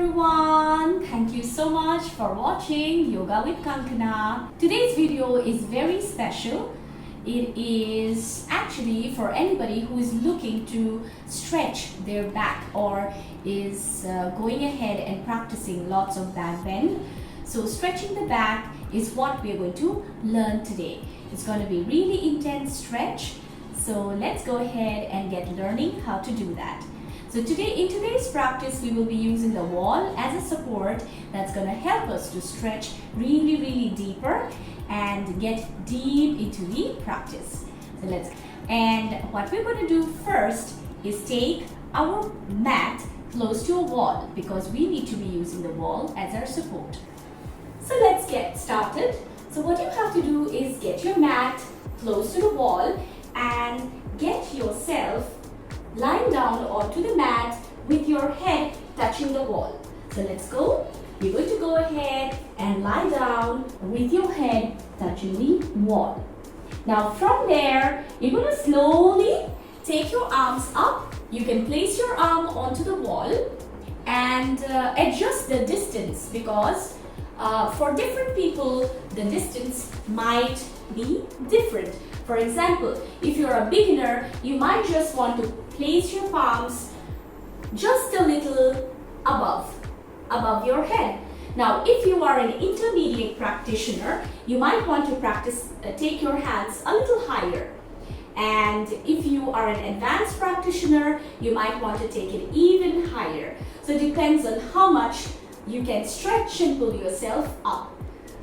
everyone. Thank you so much for watching Yoga with Kankana. Today's video is very special. It is actually for anybody who is looking to stretch their back or is going ahead and practicing lots of back bend. So stretching the back is what we are going to learn today. It's going to be really intense stretch. So let's go ahead and get learning how to do that. So in today's practice, we will be using the wall as a support that's going to help us to stretch really deeper and get deep into the practice. And what we're going to do first is take our mat close to a wall because we need to be using the wall as our support. So let's get started. So what you have to do is get your mat close to the wall and get yourself lying down onto the mat with your head touching the wall. So let's go. You're going to go ahead and lie down with your head touching the wall. Now from there, you're going to slowly take your arms up. You can place your arm onto the wall and adjust the distance because for different people, the distance might be different. For example, if you're a beginner, you might just want to place your palms just a little above your head. Now, if you are an intermediate practitioner, you might want to take your hands a little higher. And if you are an advanced practitioner, you might want to take it even higher. So it depends on how much you can stretch and pull yourself up.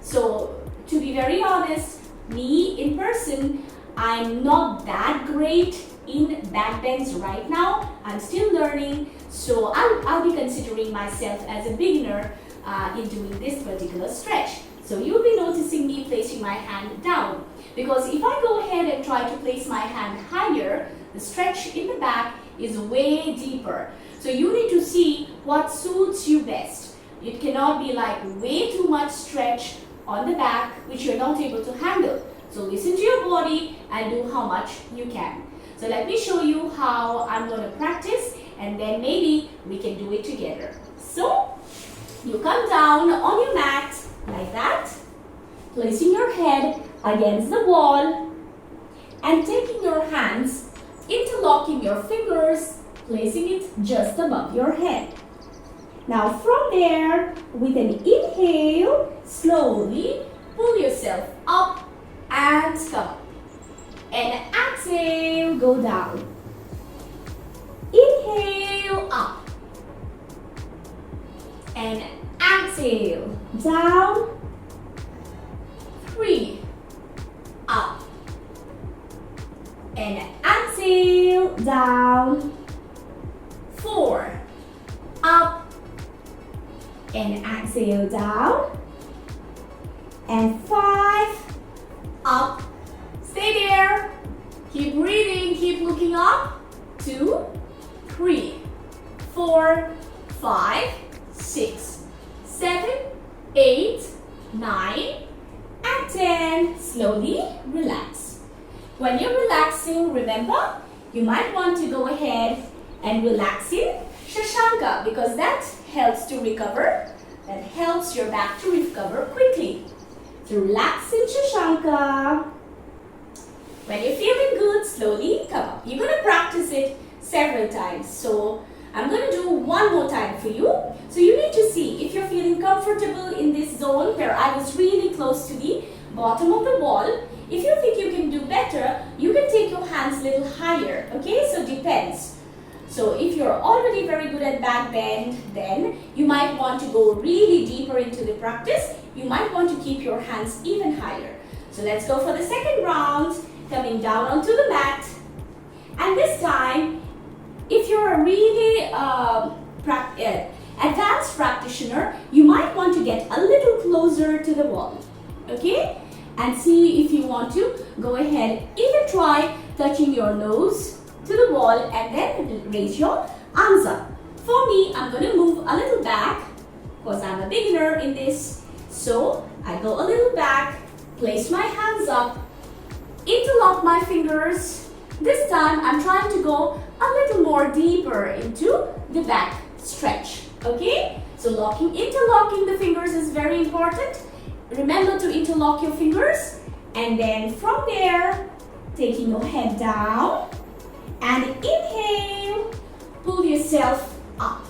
So to be very honest, me in person, I'm not that great in back bends right now. I'm still learning, so I'll be considering myself as a beginner in doing this particular stretch. So you'll be noticing me placing my hand down because if I go ahead and try to place my hand higher, the stretch in the back is way deeper. So you need to see what suits you best. It cannot be like way too much stretch on the back which you're not able to handle. So listen to your body and do how much you can. So let me show you how I'm going to practice and then maybe we can do it together. So you come down on your mat like that, placing your head against the wall and taking your hands, interlocking your fingers, placing it just above your head. Now from there, with an inhale, slowly pull yourself up and come up. And exhale, go down. Inhale, up. And exhale, down. 3, up. And exhale, down. 4, up. And exhale, down. And 5, up. Stay there. Keep breathing. Keep looking up. 2, 3, 4, 5, 6, 7, 8, 9, and 10. Slowly relax. When you're relaxing, remember, you might want to go ahead and relax in Shashanka because that helps to recover. That helps your back to recover quickly. So relax in Shashanka. When you're feeling good, slowly come up. You're going to practice it several times. So I'm going to do one more time for you. So you need to see if you're feeling comfortable in this zone where I was really close to the bottom of the wall. If you think you can do better, you can take your hands a little higher. Okay, so depends. So if you're already very good at back bend, then you might want to go really deeper into the practice. You might want to keep your hands even higher. So let's go for the second round. Coming down onto the mat, and this time if you're a really advanced practitioner, you might want to get a little closer to the wall, okay, and see if you want to go ahead, even try touching your nose to the wall and then raise your arms up. For me, I'm going to move a little back because I'm a beginner in this, so I go a little back, place my hands up, interlock my fingers. This time I'm trying to go a little more deeper into the back stretch. Okay, so So interlocking the fingers is very important. Remember to interlock your fingers, and then from there, taking your head down and inhale, pull yourself up.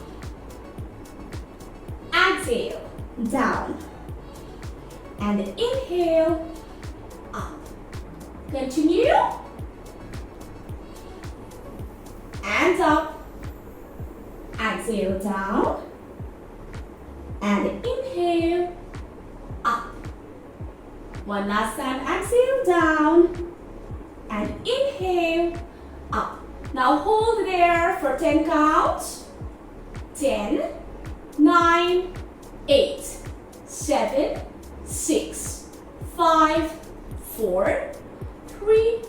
Exhale, down and inhale, up. Continue and up. Exhale, down and inhale, up. One last time, exhale, down and inhale, up. Now hold there for 10 counts. 10, 9, 8, 7, 6, 5, 4, 3,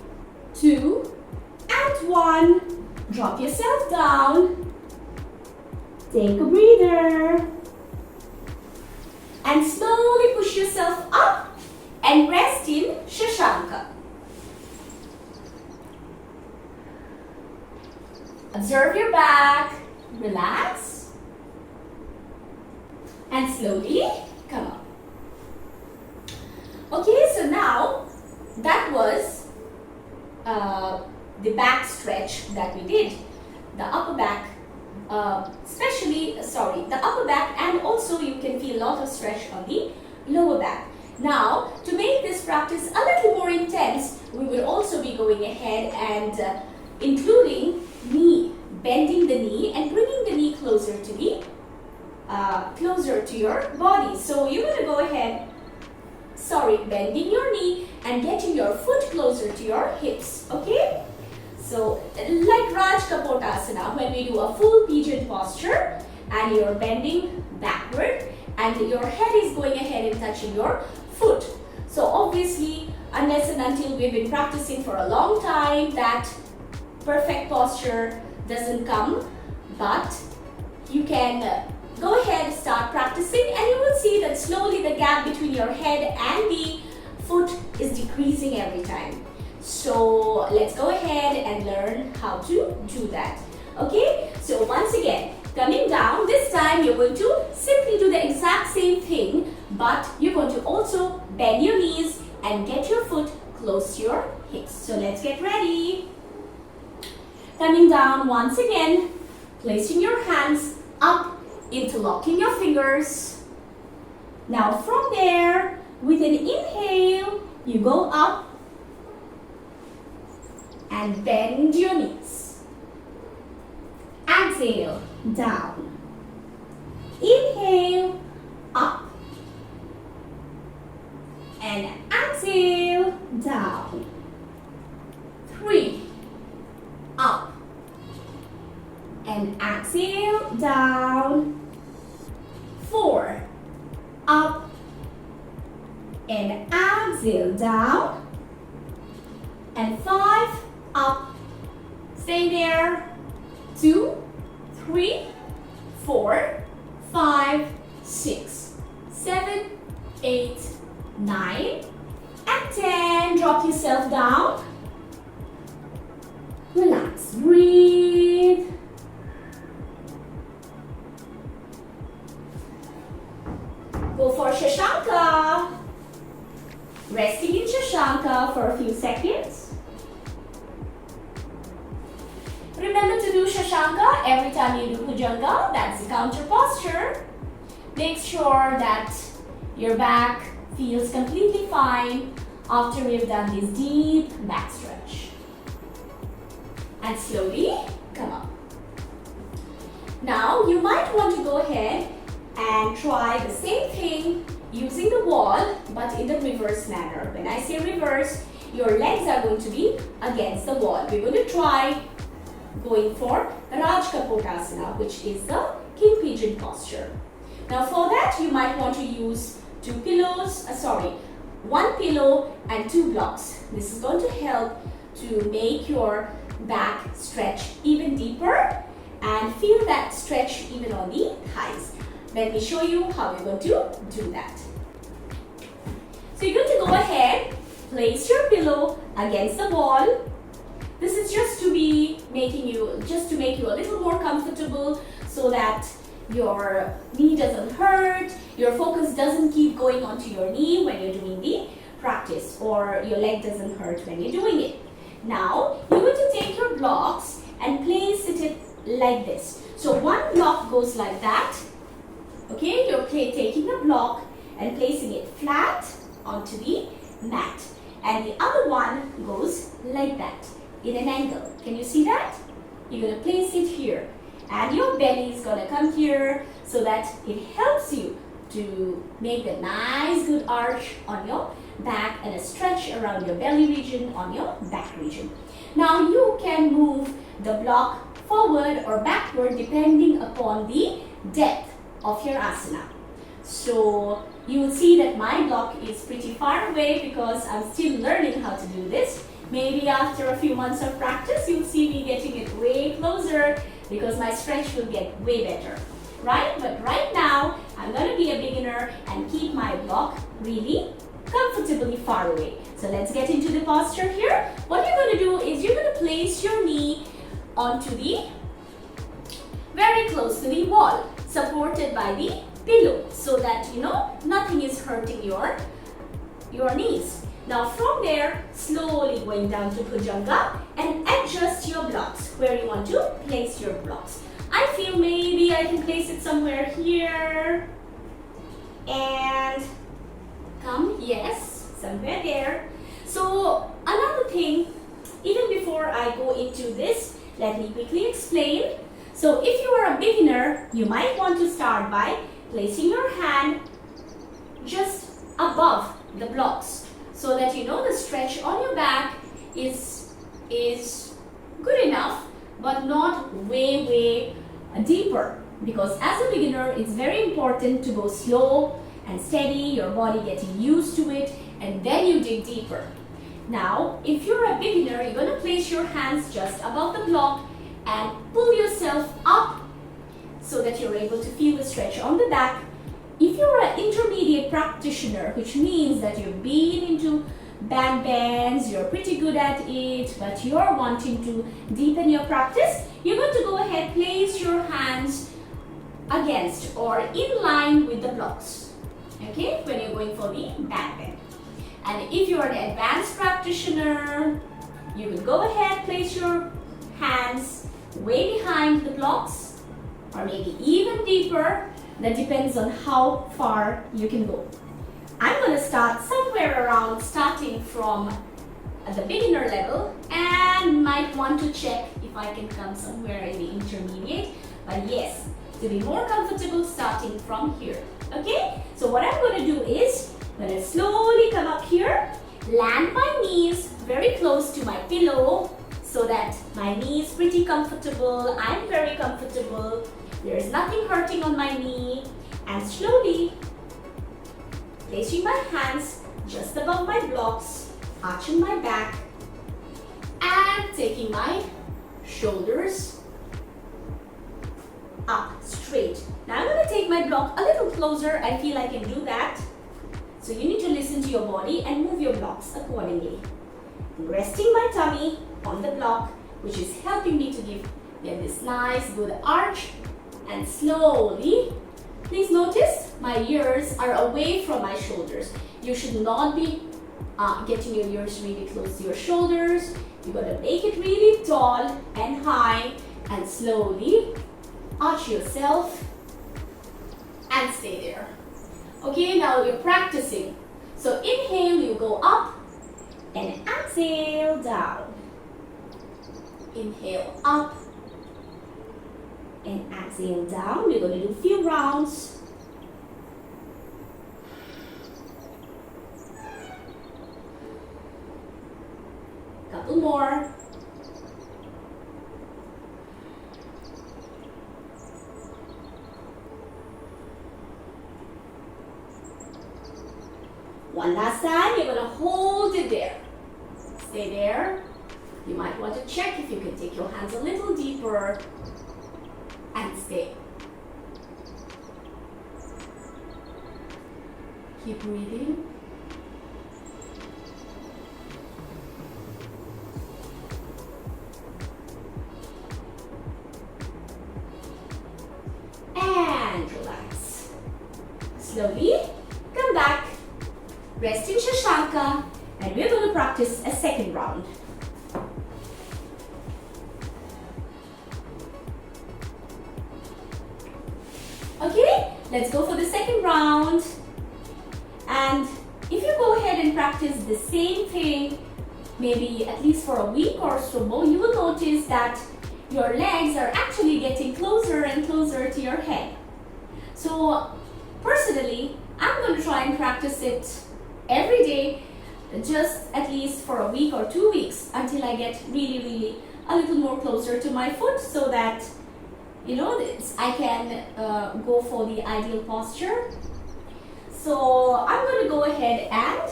2, and 1. Drop yourself down. Take a breather. And slowly push yourself up and rest in Shashanka. Observe your back. Relax. And slowly come up. Okay, so now that was the back stretch that we did. The upper back, the upper back, and also you can feel a lot of stretch on the lower back. Now, to make this practice a little more intense, we will also be going ahead and including knee, bending the knee and bringing the knee closer to your body. So you're going to go ahead, bending your knee and getting your foot closer to your hips, okay? So like Raj Kapotasana, when we do a full pigeon posture and you're bending backward and your head is going ahead and touching your foot. So obviously, unless and until we've been practicing for a long time, that perfect posture doesn't come, but you can go ahead and start practicing and you will see that slowly the gap between your head and the foot is decreasing every time. So let's go ahead and learn how to do that. Okay, so once again, coming down, this time you're going to simply do the exact same thing, but you're going to also bend your knees and get your foot close to your hips. So let's get ready. Coming down once again, placing your hands up, interlocking your fingers. Now from there, with an inhale, you go up and bend your knees. Exhale, down. Inhale, up. And exhale, down. 3, up. And exhale, down. 4, up. And exhale, down. And 5, up. Stay there. 2, 3, 4, 5, 6, 7, 8, 9, and 10. Drop yourself down. Relax. Breathe. Go for Shashanka. Resting in Shashanka for a few seconds. Remember to do Shashanka every time you do Bhujanga. That's the counter posture. Make sure that your back feels completely fine after we've done this deep back stretch. And slowly come up. Now you might want to go ahead and try the same thing using the wall, but in the reverse manner. When I say reverse, your legs are going to be against the wall. We're going to try going for Raj Kapotasana, which is the king pigeon posture. Now for that, you might want to use one pillow and 2 blocks. This is going to help to make your back stretch even deeper and feel that stretch even on the thighs. Let me show you how we're going to do that. So you're going to go ahead, place your pillow against the wall. This is just to make you a little more comfortable so that your knee doesn't hurt, your focus doesn't keep going onto your knee when you're doing the practice, or your leg doesn't hurt when you're doing it. Now, you're going to take your blocks and place it like this. So one block goes like that. Okay, you're taking the block and placing it flat onto the mat. And the other one goes like that, in an angle. Can you see that? You're going to place it here. And your belly is going to come here so that it helps you to make a nice good arch on your back and a stretch around your belly region on your back region. Now you can move the block forward or backward depending upon the depth of your asana. So you will see that my block is pretty far away because I'm still learning how to do this. Maybe after a few months of practice, you'll see me getting it way closer because my stretch will get way better, right? But right now, I'm going to be a beginner and keep my block really comfortably far away. So let's get into the posture here. What you're going to do is you're going to place your knee onto the very close to the wall, supported by the pillow, so that nothing is hurting your knees. Now from there, slowly going down to Bhujanga and adjust your blocks where you want to place your blocks. I feel maybe I can place it somewhere here and come, yes, somewhere there. So another thing, even before I go into this, let me quickly explain. So if you are a beginner, you might want to start by placing your hand just above the blocks so that the stretch on your back is good enough but not way deeper, because as a beginner it's very important to go slow and steady, your body getting used to it, and then you dig deeper. Now if you're a beginner, you're going to place your hands just above the block and pull yourself up so that you're able to feel the stretch on the back. If you're an intermediate practitioner, which means that you've been into bands, you're pretty good at it, but you're wanting to deepen your practice, you're going to go ahead, place your hands against or in line with the blocks, okay, when you're going for the band. And if you're an advanced practitioner, you will go ahead, place your hands way behind the blocks or maybe even deeper. That depends on how far you can go. I'm going to start somewhere around, starting from the beginner level, and might want to check if I can come somewhere in the intermediate. But yes, to be more comfortable, starting from here. Okay? So what I'm going to do is, I'm going to slowly come up here, land my knees very close to my pillow so that my knee is pretty comfortable. I'm very comfortable. There's nothing hurting on my knee, and slowly placing my hands just above my blocks, arching my back and taking my shoulders up straight. Now I'm going to take my block a little closer. I feel I can do that. So you need to listen to your body and move your blocks accordingly. Resting my tummy on the block, which is helping me to get this nice good arch. And slowly, please notice my ears are away from my shoulders. You should not be getting your ears really close to your shoulders. You're going to make it really tall and high, and slowly arch yourself and stay there. Okay, now you're practicing. So inhale, you go up, and exhale down. Inhale up. And exhale down. We're going to do a few rounds. Couple more. One last time. You're going to hold it there. Stay there. You might want to check if you can take your hands a little deeper. And stay. Keep breathing. And slowly come back, rest in Shashanka, and we're going to practice a second round. Okay, let's go for the second round. And if you go ahead and practice the same thing, maybe at least for a week or so more, you will notice that your legs are actually getting closer and closer to your head. So personally, I'm going to try and practice it every day, just at least for a week or 2 weeks, until I get really a little more closer to my foot, so that I can go for the ideal posture. So I'm going to go ahead and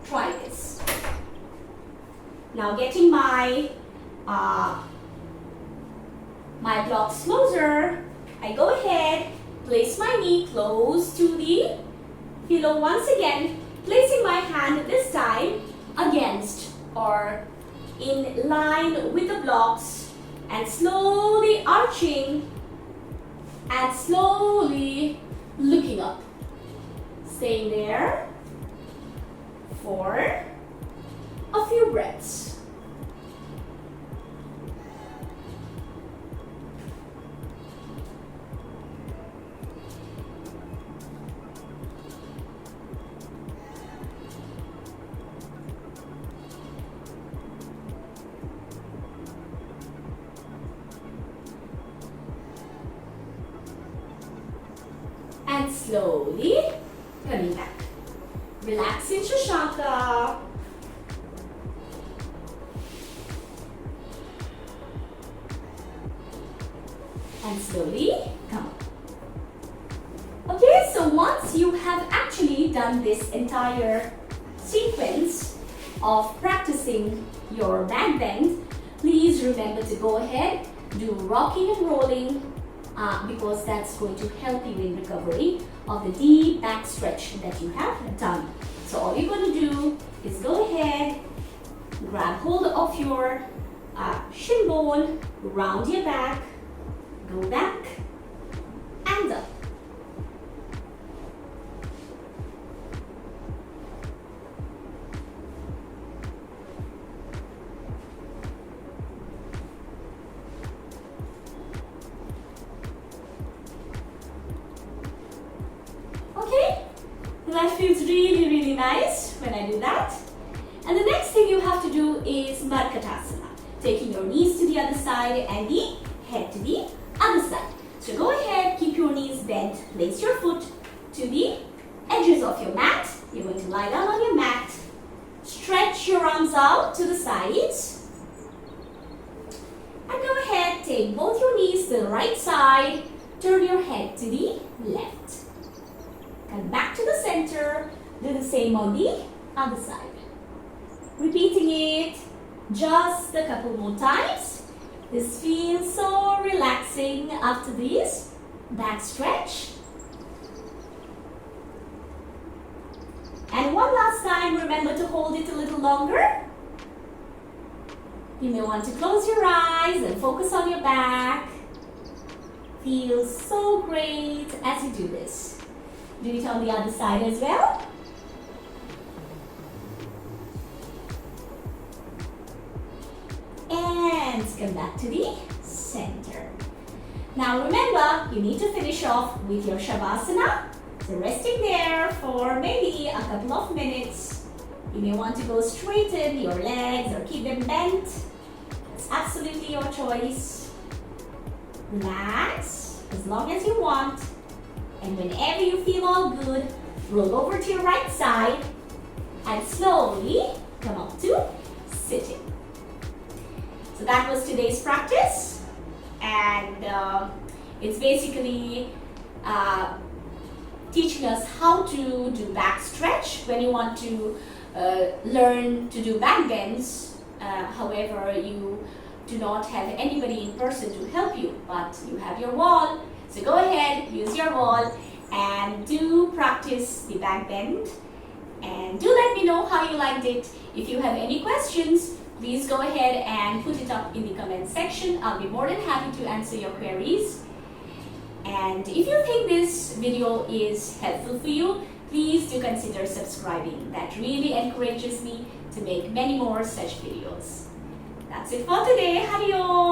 try this. Now getting my blocks closer, I go ahead, place my knee close to the pillow once again, placing my hand this time against or in line with the blocks, and slowly arching and slowly looking up. Staying there for a few breaths. And slowly coming back. Relax in Shashanka. And slowly come up. Okay, so once you have actually done this entire sequence of practicing your back bend, please remember to go ahead, do rocking and rolling, because that's going to help you in recovery of the deep back stretch that you have done. So all you're going to do is go ahead, grab hold of your shin bone, round your back, go back and up. Okay, that feels really nice when I do that. And the next thing you have to do is byKankana, taking your knees to the other side and the head to the other side. So go ahead, keep your knees bent, place your foot to the edges of your mat. You're going to lie down on your mat, stretch your arms out to the sides, and go ahead, take both your knees to the right side, turn your head to the left. Come back to the center, do the same on the other side. Repeating it just a couple more times. This feels so relaxing after this back stretch. And one last time, remember to hold it a little longer. You may want to close your eyes and focus on your back. Feels so great as you do this. Do it on the other side as well. And come back to the center. Now remember, you need to finish off with your Shavasana. So resting there for maybe a couple of minutes. You may want to go straighten your legs or keep them bent. It's absolutely your choice. Relax as long as you want. And whenever you feel all good, roll over to your right side and slowly come up to sitting. So that was today's practice, and it's basically teaching us how to do back stretch when you want to learn to do back bends. However, you do not have anybody in person to help you, but you have your wall. So go ahead, use your wall and do practice the back bend. And do let me know how you liked it. If you have any questions, please go ahead and put it up in the comment section. I'll be more than happy to answer your queries. And if you think this video is helpful for you, please do consider subscribing. That really encourages me to make many more such videos. That's it for today. Hariom!